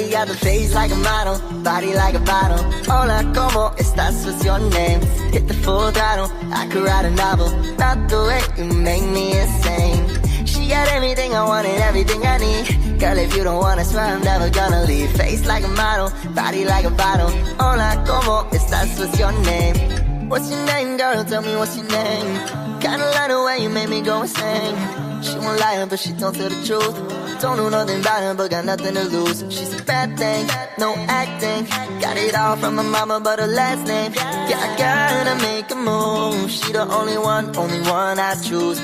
Shawty got the face like a model, body like a bottle. Hola, como estas? What's your name? Hit the full throttle, I could write a novel. Not the way you make me insane. She got everything I want and everything I need. Girl, if you don't wanna swear, I'm never gonna leave. Face like a model, body like a bottle. Hola, como estas? What's your name? What's your name, girl? Tell me what's your name. Kinda like the way you made me go insane. She won't lie, but she don't tell the truth. Don't know nothing about her, but got nothing to lose. She's a bad thing, no acting. Got it all from my mama, but her last name. Yeah, I gotta make a move. She the only one I choose.